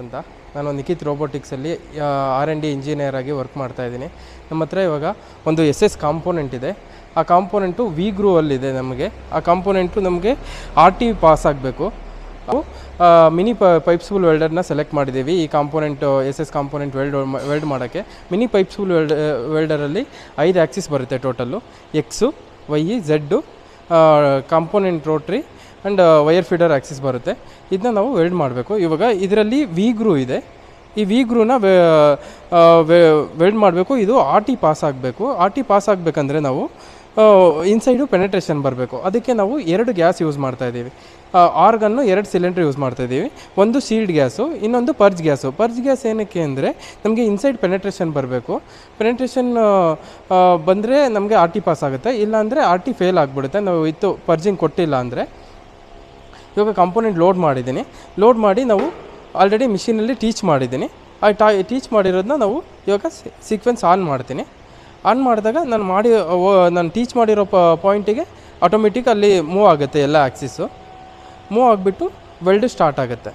ಅಂತ. ನಾನು Nikhit ರೋಬೋಟಿಕ್ಸಲ್ಲಿ R&D engineer ಆಗಿ ವರ್ಕ್ ಮಾಡ್ತಾಯಿದ್ದೀನಿ. ನಮ್ಮ ಹತ್ರ ಇವಾಗ ಒಂದು SS ಕಾಂಪೋನೆಂಟ್ ಇದೆ. ಆ ಕಾಂಪೋನೆಂಟು V-Groove-ಅಲ್ಲಿದೆ. ನಮಗೆ ಆ ಕಾಂಪೋನೆಂಟು ನಮಗೆ RT ಪಾಸ್ ಆಗಬೇಕು. ನಾವು ಮಿನಿ ಪೈಪ್ಸ್ಫುಲ್ ವೆಲ್ಡರ್ನ ಸೆಲೆಕ್ಟ್ ಮಾಡಿದ್ದೀವಿ. ಈ ಕಾಂಪೋನೆಂಟ್ SS ಕಾಂಪೋನೆಂಟ್ ವೆಲ್ಡ್ ಮಾಡೋಕ್ಕೆ. ಮಿನಿ ಪೈಪ್ಸ್ಫುಲ್ ವೆಲ್ಡರಲ್ಲಿ 5 ಆ್ಯಕ್ಸಿಸ್ ಬರುತ್ತೆ total. X, Y, Z, component rotary and wire feeder Axis ಬರುತ್ತೆ. ಇದನ್ನ ನಾವು ವೆಲ್ಡ್ ಮಾಡಬೇಕು. ಇವಾಗ ಇದರಲ್ಲಿ V-Groove ಇದೆ. ಈ V-Groove-ನ ವೆಲ್ಡ್ ಮಾಡಬೇಕು. ಇದು RT ಪಾಸ್ ಆಗಬೇಕು. RT ಪಾಸ್ ಆಗಬೇಕಂದ್ರೆ ನಾವು ಇನ್ಸೈಡು ಪೆನೆಟ್ರೇಷನ್ ಬರಬೇಕು. ಅದಕ್ಕೆ ನಾವು 2 ಗ್ಯಾಸ್ ಯೂಸ್ ಮಾಡ್ತಾಯಿದ್ದೀವಿ. ಆರ್ಗನ್ನು 2 ಸಿಲಿಂಡ್ರ್ ಯೂಸ್ ಮಾಡ್ತಾಯಿದ್ದೀವಿ. ಒಂದು ಸೀಲ್ಡ್ ಗ್ಯಾಸು, ಇನ್ನೊಂದು ಪರ್ಜ್ ಗ್ಯಾಸು. ಪರ್ಜ್ ಗ್ಯಾಸ್ ಏನಕ್ಕೆ ಅಂದರೆ ನಮಗೆ ಇನ್ಸೈಡ್ ಪೆನೆಟ್ರೇಷನ್ ಬರಬೇಕು. ಪೆನೆಟ್ರೇಷನ್ ಬಂದರೆ ನಮಗೆ RT ಪಾಸ್ ಆಗುತ್ತೆ. ಇಲ್ಲಾಂದರೆ RT ಫೇಲ್ ಆಗಿಬಿಡುತ್ತೆ. ನಾವು ಪರ್ಜಿಂಗ್ ಕೊಟ್ಟಿಲ್ಲ ಅಂದರೆ. ಇವಾಗ ಕಾಂಪೋನೆಂಟ್ ಲೋಡ್ ಮಾಡಿದ್ದೀನಿ. ಲೋಡ್ ಮಾಡಿ ನಾವು ಆಲ್ರೆಡಿ ಮಿಷಿನಲ್ಲಿ ಟೀಚ್ ಮಾಡಿದ್ದೀನಿ. ಆ ಟೀಚ್ ಮಾಡಿರೋದನ್ನ ನಾವು ಇವಾಗ ಸೀಕ್ವೆನ್ಸ್ ಆನ್ ಮಾಡ್ತೀನಿ. ಆನ್ ಮಾಡಿದಾಗ ನಾನು ಟೀಚ್ ಮಾಡಿರೋ ಪಾಯಿಂಟಿಗೆ ಆಟೋಮೆಟಿಕ್ ಅಲ್ಲಿ ಮೂವ್ ಆಗುತ್ತೆ. ಎಲ್ಲ ಆ್ಯಕ್ಸಿಸ್ಸು ಮೂವ್ ಆಗಿಬಿಟ್ಟು ವೆಲ್ಡ್ ಸ್ಟಾರ್ಟ್ ಆಗುತ್ತೆ.